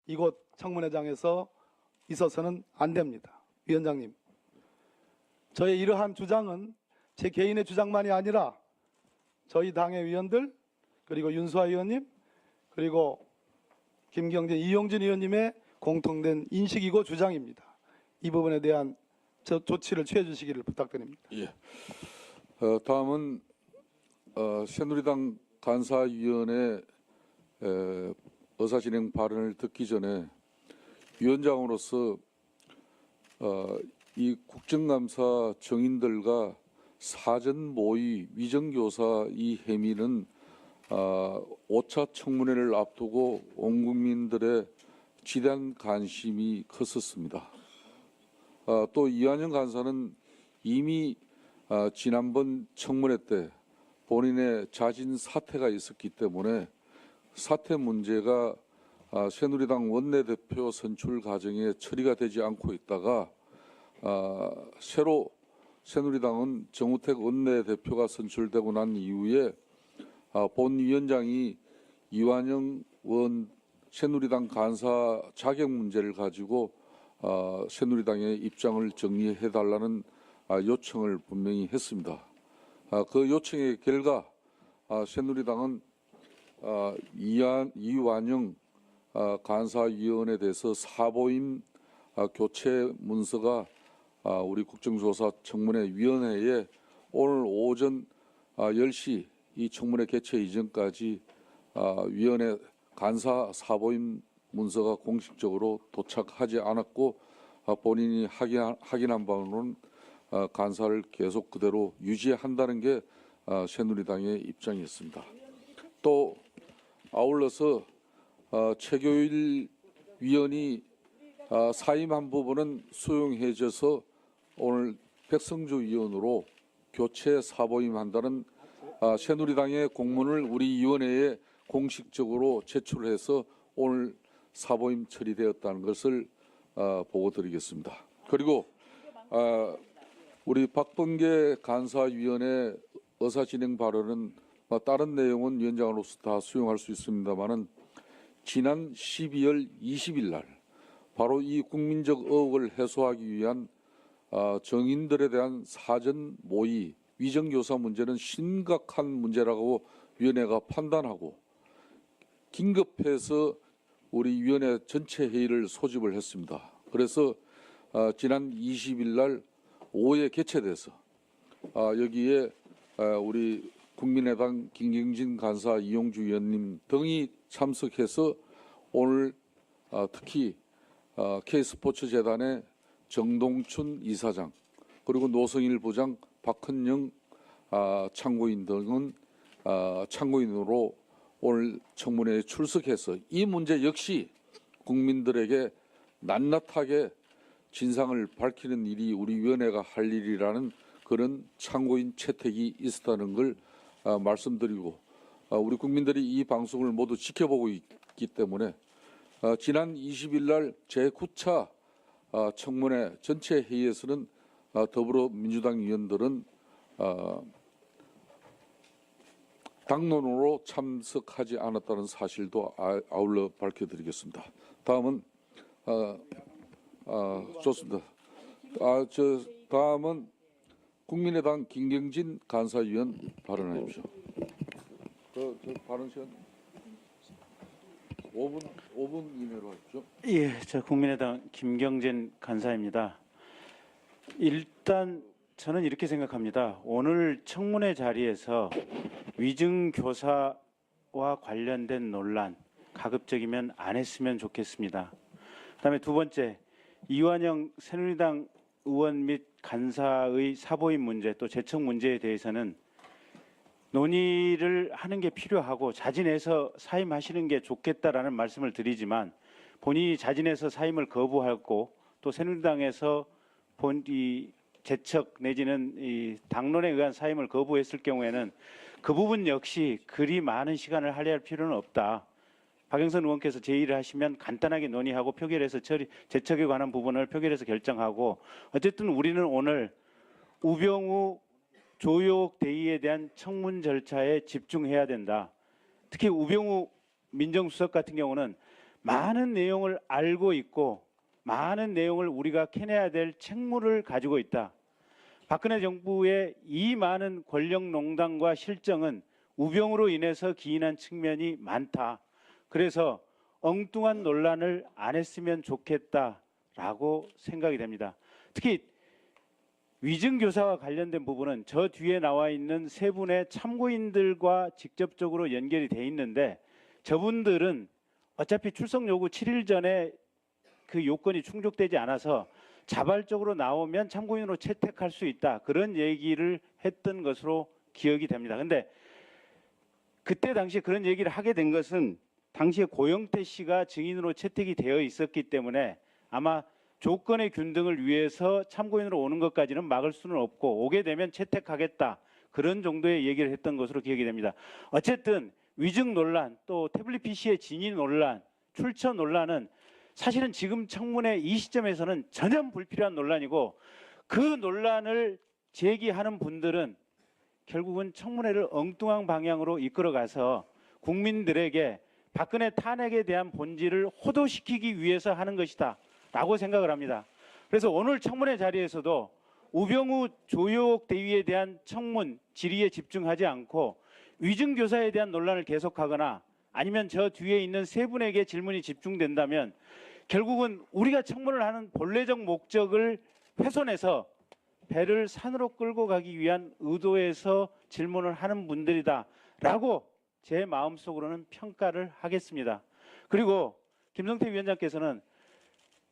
이곳 청문회장에서 있어서는 안 됩니다. 위원장님, 저의 이러한 주장은 제 개인의 주장만이 아니라 저희 당의 위원들, 그리고 윤수아 의원님, 그리고 김경진, 이용진 의원님의 공통된 인식이고 주장입니다. 이 부분에 대한 조치를 취해 주시기를 부탁드립니다. 예. 다음은 새누리당 간사위원회 의사진행 발언을 듣기 전에 위원장으로서 이 국정감사 정인들과 사전 모의 위정교사 이 혐의는 5차 청문회를 앞두고 온 국민들의 지대한 관심이 컸었습니다. 또 이완영 간사는 이미 지난번 청문회 때 본인의 자진 사퇴가 있었기 때문에 사퇴 문제가 새누리당 원내대표 선출 과정에 처리가 되지 않고 있다가 새로 새누리당은 정우택 원내대표가 선출되고 난 이후에 본위원장이 이완영 의원 새누리당 간사 자격 문제를 가지고 새누리당의 입장을 정리해달라는 요청을 분명히 했습니다. 그 요청의 결과 새누리당은 이완영 간사위원에 대해서 사보임 교체 문서가 우리 국정조사 청문회 위원회에 오늘 오전 10시 이 청문회 개최 이전까지 위원회 간사 사보임 문서가 공식적으로 도착하지 않았고 본인이 확인한 바로는 간사를 계속 그대로 유지한다는 게 새누리당의 입장이었습니다. 또 아울러서 최교일 위원이 사임한 부분은 수용해져서 오늘 백성주 위원으로 교체 사보임한다는 새누리당의 공문을 우리 위원회에 공식적으로 제출해서 오늘 사보임 처리되었다는 것을 보고드리겠습니다. 그리고 우리 박범계 간사위원회 의사진행 발언은 다른 내용은 위원장으로서 다 수용할 수 있습니다만은 지난 12월 20일 날 바로 이 국민적 의혹을 해소하기 위한 정인들에 대한 사전 모의 위정교사 문제는 심각한 문제라고 위원회가 판단하고 긴급해서 우리 위원회 전체 회의를 소집을 했습니다. 그래서 지난 20일 날 오후에 개최돼서 여기에 우리 국민의당 김경진 간사, 이용주 위원님 등이 참석해서 오늘 특히 K스포츠재단의 정동춘 이사장 그리고 노성일 부장, 박헌영 참고인 등은 참고인으로 오늘 청문회에 출석해서 이 문제 역시 국민들에게 낱낱하게 진상을 밝히는 일이 우리 위원회가 할 일이라는 그런 참고인 채택이 있었다는 걸 말씀드리고 우리 국민들이 이 방송을 모두 지켜보고 있기 때문에 지난 20일 날 제9차 청문회 전체 회의에서는 더불어민주당 의원들은 당론으로 참석하지 않았다는 사실도 아울러 밝혀드리겠습니다. 다음은 좋습니다. 다음은 국민의당 김경진 간사위원 발언하십시오. 저 발언 시간 5분 이내로 하십시오. 예, 저 국민의당 김경진 간사입니다. 일단 저는 이렇게 생각합니다. 오늘 청문회 자리에서 위증교사와 관련된 논란 가급적이면 안 했으면 좋겠습니다. 그다음에 두 번째, 이완영 새누리당 의원 및 간사의 사보임 문제 또 재청 문제에 대해서는 논의를 하는 게 필요하고 자진해서 사임하시는 게 좋겠다라는 말씀을 드리지만 본인이 자진해서 사임을 거부하고 또 새누리당에서 본이 재척 내지는 이 당론에 의한 사임을 거부했을 경우에는 그 부분 역시 그리 많은 시간을 할애할 필요는 없다. 박영선 의원께서 제의를 하시면 간단하게 논의하고 표결해서 재척에 관한 부분을 표결해서 결정하고 어쨌든 우리는 오늘 우병우 조효옥 대의에 대한 청문 절차에 집중해야 된다. 특히 우병우 민정수석 같은 경우는 많은 내용을 알고 있고 많은 내용을 우리가 캐내야 될 책무를 가지고 있다. 박근혜 정부의 이 많은 권력 농단과 실정은 우병우로 인해서 기인한 측면이 많다. 그래서 엉뚱한 논란을 안 했으면 좋겠다라고 생각이 됩니다. 특히 위증교사와 관련된 부분은 저 뒤에 나와 있는 세 분의 참고인들과 직접적으로 연결이 돼 있는데 저분들은 어차피 출석 요구 7일 전에 그 요건이 충족되지 않아서 자발적으로 나오면 참고인으로 채택할 수 있다. 그런 얘기를 했던 것으로 기억이 됩니다. 근데 그때 당시에 그런 얘기를 하게 된 것은 당시에 고영태 씨가 증인으로 채택이 되어 있었기 때문에 아마 조건의 균등을 위해서 참고인으로 오는 것까지는 막을 수는 없고 오게 되면 채택하겠다. 그런 정도의 얘기를 했던 것으로 기억이 됩니다. 어쨌든 위증 논란, 또 태블릿 PC의 진위 논란, 출처 논란은 사실은 지금 청문회 이 시점에서는 전혀 불필요한 논란이고 그 논란을 제기하는 분들은 결국은 청문회를 엉뚱한 방향으로 이끌어가서 국민들에게 박근혜 탄핵에 대한 본질을 호도시키기 위해서 하는 것이다 라고 생각을 합니다. 그래서 오늘 청문회 자리에서도 우병우 조효옥 대위에 대한 청문 질의에 집중하지 않고 위증교사에 대한 논란을 계속하거나 아니면 저 뒤에 있는 세 분에게 질문이 집중된다면 결국은 우리가 청문을 하는 본래적 목적을 훼손해서 배를 산으로 끌고 가기 위한 의도에서 질문을 하는 분들이다라고 제 마음속으로는 평가를 하겠습니다. 그리고 김성태 위원장께서는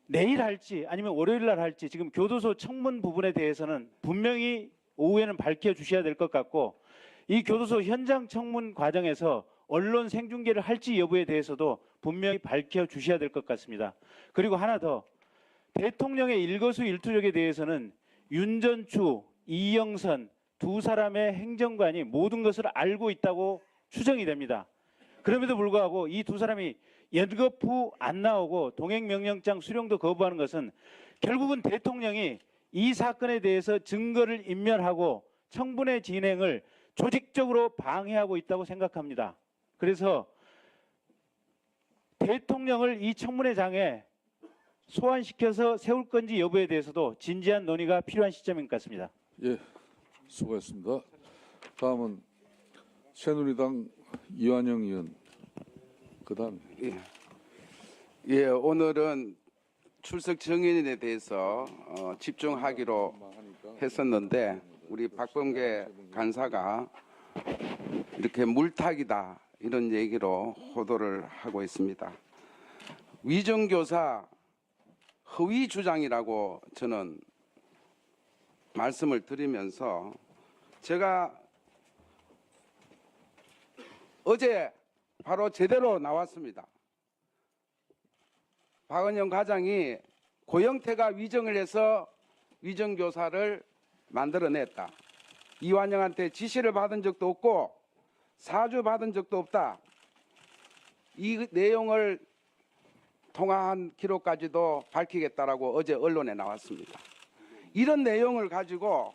내일 할지 아니면 월요일 날 할지 지금 교도소 청문 부분에 대해서는 분명히 오후에는 밝혀주셔야 될 것 같고 이 교도소 현장 청문 과정에서 언론 생중계를 할지 여부에 대해서도 분명히 밝혀주셔야 될 것 같습니다. 그리고 하나 더, 대통령의 일거수일투족에 대해서는 윤전추, 이영선 두 사람의 행정관이 모든 것을 알고 있다고 추정이 됩니다. 그럼에도 불구하고 이 두 사람이 연급 후 안 나오고 동행명령장 수령도 거부하는 것은 결국은 대통령이 이 사건에 대해서 증거를 인멸하고 청문회 진행을 조직적으로 방해하고 있다고 생각합니다. 그래서 대통령을 이 청문회장에 소환시켜서 세울 건지 여부에 대해서도 진지한 논의가 필요한 시점인 것 같습니다. 예, 수고했습니다. 다음은 새누리당 이완영 의원. 그다음. 예, 오늘은 출석 증인에 대해서 집중하기로 했었는데 우리 박범계 간사가 이렇게 물타기다 이런 얘기로 호도를 하고 있습니다. 위정교사 허위 주장이라고 저는 말씀을 드리면서 제가 어제 바로 제대로 나왔습니다. 박은영 과장이 고영태가 위정을 해서 위정교사를 만들어냈다. 이완영한테 지시를 받은 적도 없고 사주 받은 적도 없다. 이 내용을 통화한 기록까지도 밝히겠다라고 어제 언론에 나왔습니다. 이런 내용을 가지고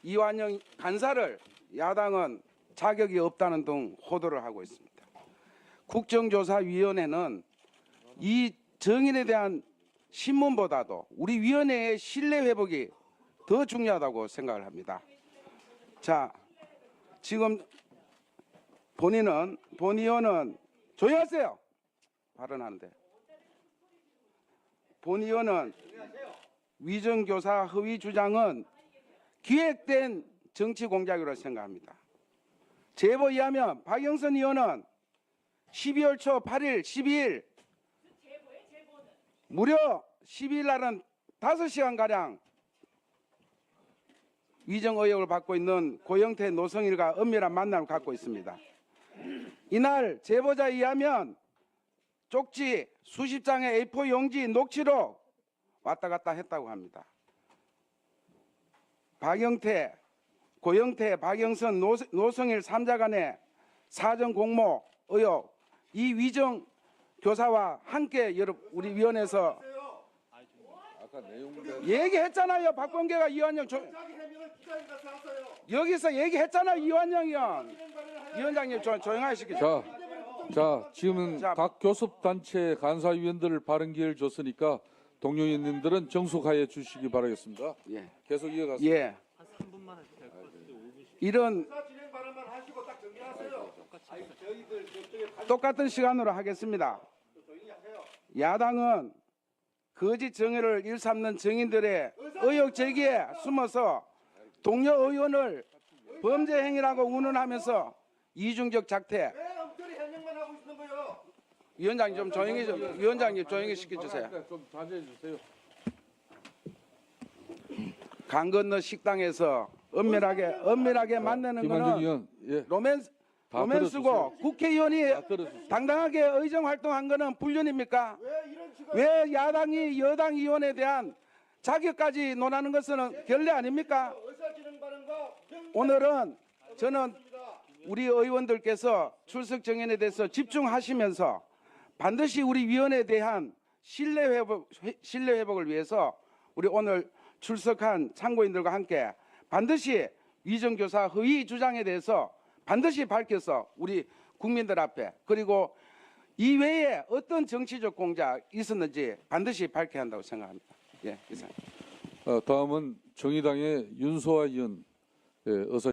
이완영 간사를 야당은 자격이 없다는 등 호도를 하고 있습니다. 국정조사위원회는 이 정인에 대한 신문보다도 우리 위원회의 신뢰 회복이 더 중요하다고 생각을 합니다. 자, 지금 본 의원은 조용하세요. 발언하는데. 본 의원은 위정교사 허위 주장은 기획된 정치 공작이라고 생각합니다. 제보에 의하면 박영선 의원은 12월 초 8일, 12일 무려 12일 날은 5시간가량 위정 의혹을 받고 있는 고영태 노성일과 은밀한 만남을 갖고 있습니다. 이날 제보자에 의하면 쪽지 수십 장의 A4 용지 녹취록 왔다 갔다 했다고 합니다. 박영태, 고영태, 박영선, 노성일 3자 간의 사전 공모 의혹, 이 위정 교사와 함께 우리 위원회에서 얘기했잖아요. 박범계가 이완영 여기서 얘기했잖아요. 이완영 의원. 위원장님 조용하시겠죠. 자, 자, 지금은 자. 각 교섭단체 간사위원들 발언 기회를 줬으니까 동료 의원님들은 정숙하여 주시기 바라겠습니다. 예. 계속 이어가세요. 예. 이런 똑같은 시간으로 하겠습니다. 야당은 거짓 정의를 일삼는 정인들의 의혹 제기에 숨어서 동료 의원을 범죄 행위라고 운운하면서 이중적 작태. 위원장님 좀 조용히 좀 위원장님 조용히 시켜주세요. 좀 자제해 주세요. 강 건너 식당에서 엄밀하게 만나는 김한중 거는 의원, 예, 다 로맨스고 들어주세요. 국회의원이 다 들어주세요. 당당하게 의정 활동한 거는 불륜입니까? 왜 야당이 여당 의원에 대한 자격까지 논하는 것은 결례 아닙니까? 오늘은 저는 우리 의원들께서 출석 정연에 대해서 집중하시면서 반드시 우리 위원회에 대한 신뢰 회복을 위해서 우리 오늘 출석한 참고인들과 함께 반드시 위정교사 허위 주장에 대해서 반드시 밝혀서 우리 국민들 앞에 그리고 이외에 어떤 정치적 공작 있었는지 반드시 밝혀야 한다고 생각합니다. 예, 이상. 다음은 정의당의 윤소아 의원, 예, 어서.